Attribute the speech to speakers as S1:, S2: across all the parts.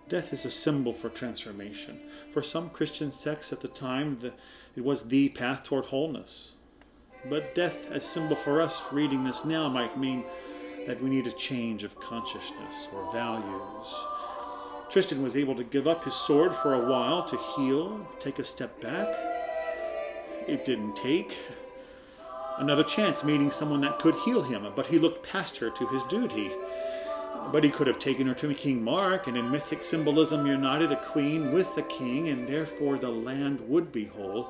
S1: Death is a symbol for transformation. For some Christian sects at the time, it was the path toward wholeness. But death as symbol for us reading this now might mean that we need a change of consciousness or values. Tristan was able to give up his sword for a while to heal, take a step back. It didn't take another chance meeting someone that could heal him, but he looked past her to his duty. But he could have taken her to King Mark, and in mythic symbolism united a queen with the king, and therefore the land would be whole.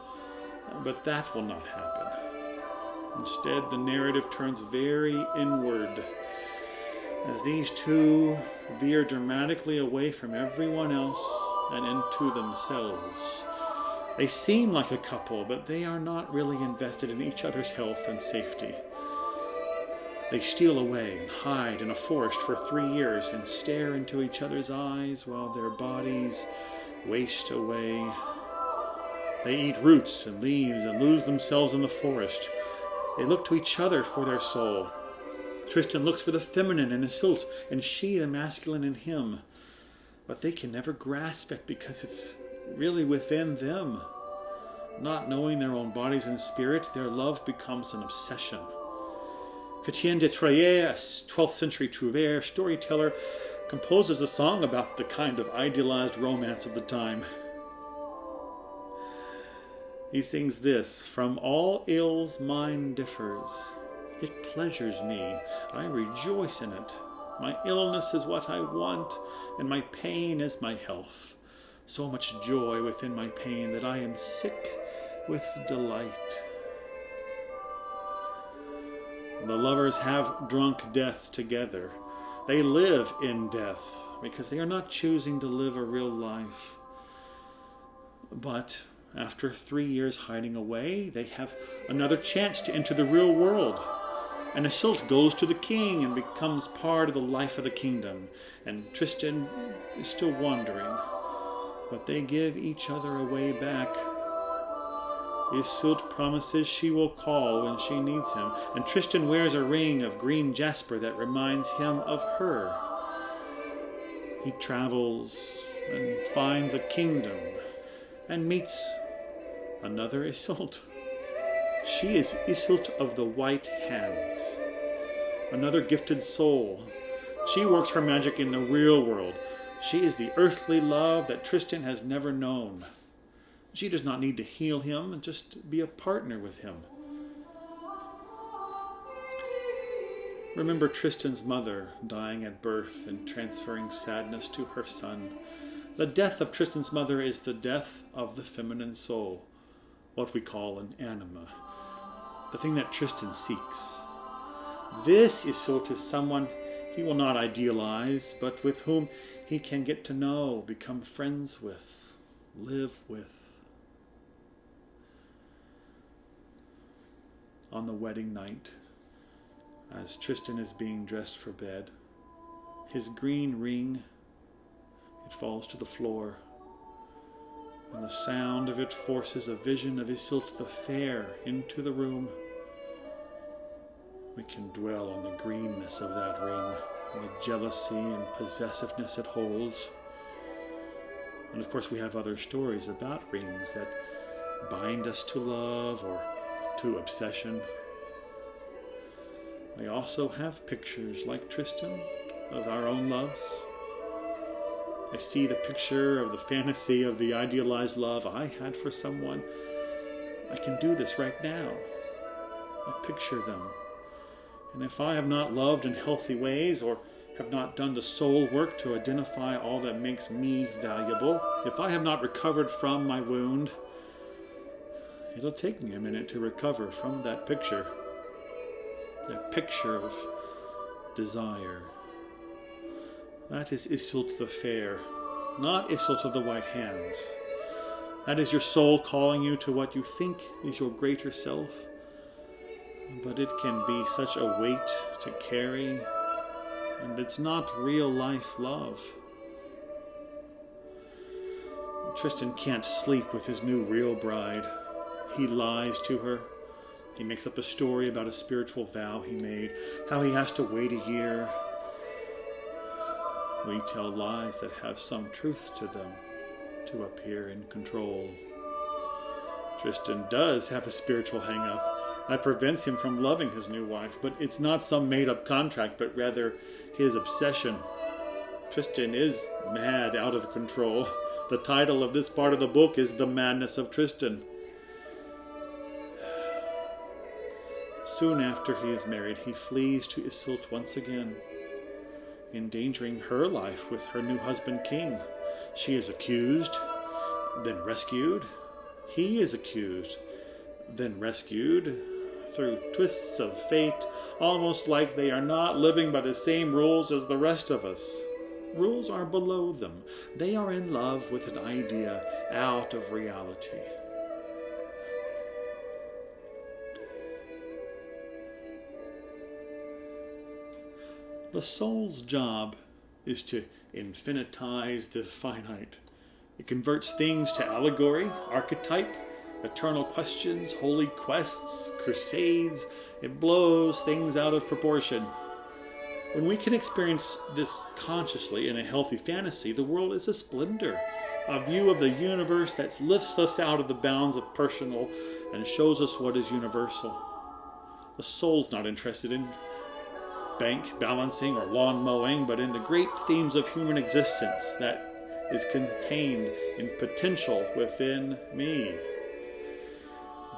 S1: But that will not happen. Instead, the narrative turns very inward, as these two veer dramatically away from everyone else and into themselves. They seem like a couple, but they are not really invested in each other's health and safety. They steal away and hide in a forest for 3 years and stare into each other's eyes while their bodies waste away. They eat roots and leaves and lose themselves in the forest. They look to each other for their soul. Tristan looks for the feminine in Iseult, and she the masculine in him. But they can never grasp it because it's really within them. Not knowing their own bodies and spirit, their love becomes an obsession. Chrétien de Troyes, a 12th century trouvère storyteller, composes a song about the kind of idealized romance of the time. He sings this: "From all ills mine differs. It pleasures me. I rejoice in it. My illness is what I want, and my pain is my health. So much joy within my pain that I am sick with delight." The lovers have drunk death together. They live in death because they are not choosing to live a real life. But after 3 years hiding away, they have another chance to enter the real world. And Iseult goes to the king and becomes part of the life of the kingdom. And Tristan is still wandering. But they give each other a way back. Iseult promises she will call when she needs him, and Tristan wears a ring of green jasper that reminds him of her. He travels and finds a kingdom and meets another Iseult. She is Iseult of the White Hands, another gifted soul. She works her magic in the real world. She is the earthly love that Tristan has never known. She does not need to heal him and just be a partner with him. Remember Tristan's mother dying at birth and transferring sadness to her son. The death of Tristan's mother is the death of the feminine soul, what we call an anima, the thing that Tristan seeks. This Iseult is someone he will not idealize, but with whom he can get to know, become friends with, live with. On the wedding night, as Tristan is being dressed for bed, his green ring, it falls to the floor, and the sound of it forces a vision of Iseult the Fair into the room. We can dwell on the greenness of that ring, and the jealousy and possessiveness it holds. And of course we have other stories about rings that bind us to love or to obsession. We also have pictures like Tristan of our own loves. I see the picture of the fantasy of the idealized love I had for someone. I can do this right now. I picture them. And if I have not loved in healthy ways or have not done the soul work to identify all that makes me valuable, if I have not recovered from my wound, it'll take me a minute to recover from that picture of desire. That is Iseult the Fair, not Iseult of the White Hands. That is your soul calling you to what you think is your greater self, but it can be such a weight to carry, and it's not real life love. Tristan can't sleep with his new real bride. He lies to her. He makes up a story about a spiritual vow he made, how he has to wait a year. we tell lies that have some truth to them to appear in control. Tristan does have a spiritual hang-up that prevents him from loving his new wife, but it's not some made-up contract, but rather his obsession. Tristan is mad, out of control. The title of this part of the book is The Madness of Tristan. Soon after he is married, he flees to Iseult once again, endangering her life with her new husband, King. She is accused, then rescued. He is accused, then rescued. Through twists of fate, almost like they are not living by the same rules as the rest of us. Rules are below them. They are in love with an idea out of reality. The soul's job is to infinitize the finite. It converts things to allegory, archetype, eternal questions, holy quests, crusades. It blows things out of proportion. When we can experience this consciously in a healthy fantasy, the world is a splendor, a view of the universe that lifts us out of the bounds of personal and shows us what is universal. The soul's not interested in bank balancing or lawn mowing, but in the great themes of human existence that is contained in potential within me.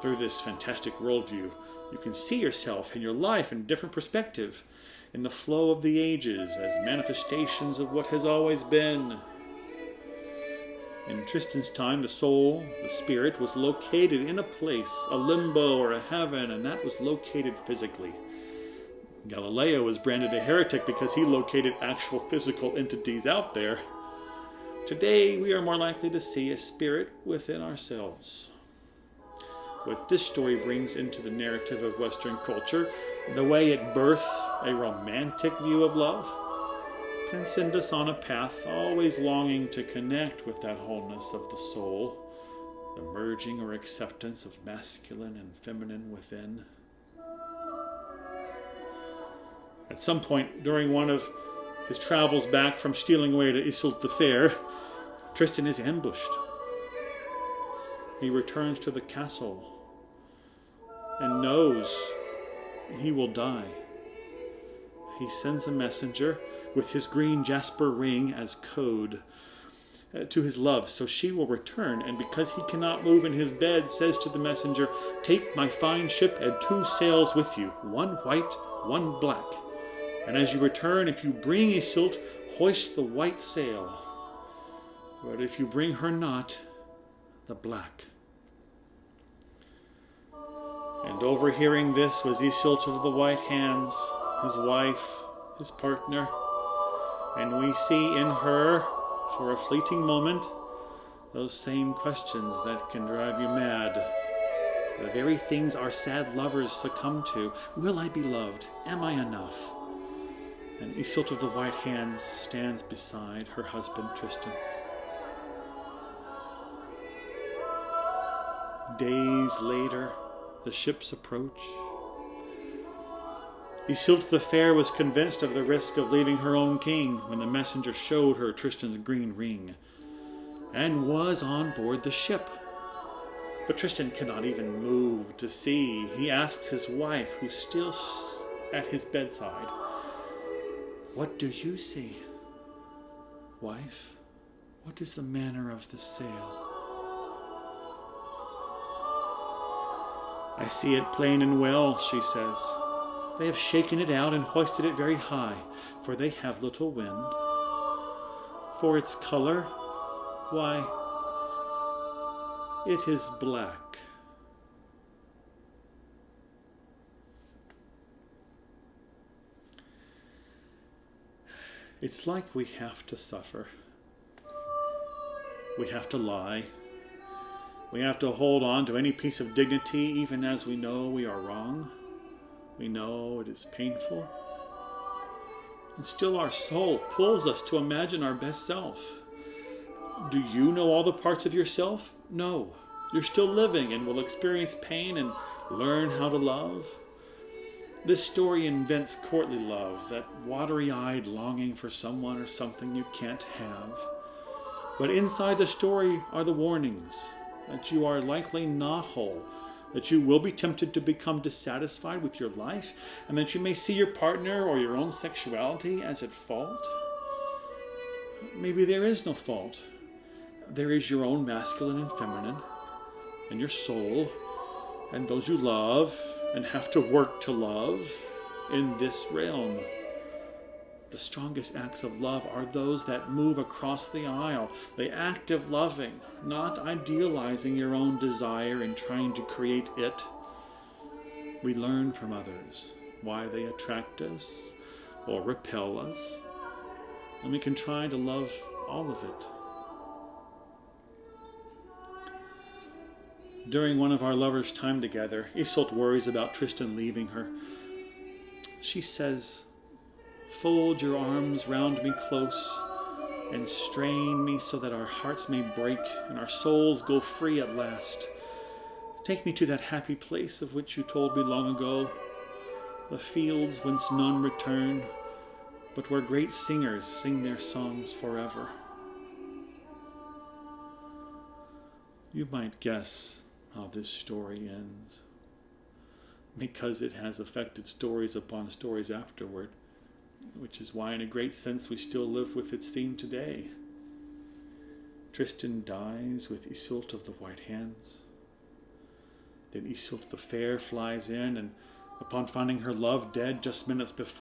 S1: Through this fantastic worldview, you can see yourself and your life in a different perspective, in the flow of the ages as manifestations of what has always been. In Tristan's time, the soul, the spirit, was located in a place, a limbo or a heaven, and that was located physically. Galileo was branded a heretic because he located actual physical entities out there. Today, we are more likely to see a spirit within ourselves. What this story brings into the narrative of Western culture, the way it births a romantic view of love, can send us on a path always longing to connect with that wholeness of the soul, the merging or acceptance of masculine and feminine within. At some point during one of his travels back from stealing away to Iseult the Fair, Tristan is ambushed. He returns to the castle and knows he will die. He sends a messenger with his green jasper ring as code to his love, so she will return, and because he cannot move in his bed, says to the messenger, "Take my fine ship and 2 sails with you, one white, one black. And as you return, if you bring Iseult, hoist the white sail. But if you bring her not, the black." And overhearing this was Iseult of the White Hands, his wife, his partner. And we see in her, for a fleeting moment, those same questions that can drive you mad. The very things our sad lovers succumb to. Will I be loved? Am I enough? And Iseult of the White Hands stands beside her husband Tristan. Days later, the ships approach. Iseult the Fair was convinced of the risk of leaving her own king when the messenger showed her Tristan's green ring, and was on board the ship. But Tristan cannot even move to see. He asks his wife, who's still at his bedside, "What do you see, wife? What is the manner of the sail?" "I see it plain and well," she says. "They have shaken it out and hoisted it very high, for they have little wind. For its color, why, it is black." It's like we have to suffer. We have to lie. We have to hold on to any piece of dignity even as we know we are wrong. We know it is painful. And still our soul pulls us to imagine our best self. Do you know all the parts of yourself? No. You're still living and will experience pain and learn how to love. This story invents courtly love, that watery-eyed longing for someone or something you can't have. But inside the story are the warnings that you are likely not whole, that you will be tempted to become dissatisfied with your life, and that you may see your partner or your own sexuality as at fault. Maybe there is no fault. There is your own masculine and feminine, and your soul, and those you love and have to work to love in this realm. The strongest acts of love are those that move across the aisle, the act of loving, not idealizing your own desire and trying to create it. We learn from others why they attract us or repel us, and we can try to love all of it. During one of our lovers' time together, Isolde worries about Tristan leaving her. She says, "Fold your arms round me close and strain me so that our hearts may break and our souls go free at last. Take me to that happy place of which you told me long ago, the fields whence none return, but where great singers sing their songs forever." You might guess how this story ends, because it has affected stories upon stories afterward, which is why in a great sense we still live with its theme today. Tristan dies with Isolde of the White Hands. Then Isolde the Fair flies in, and upon finding her love dead just minutes before,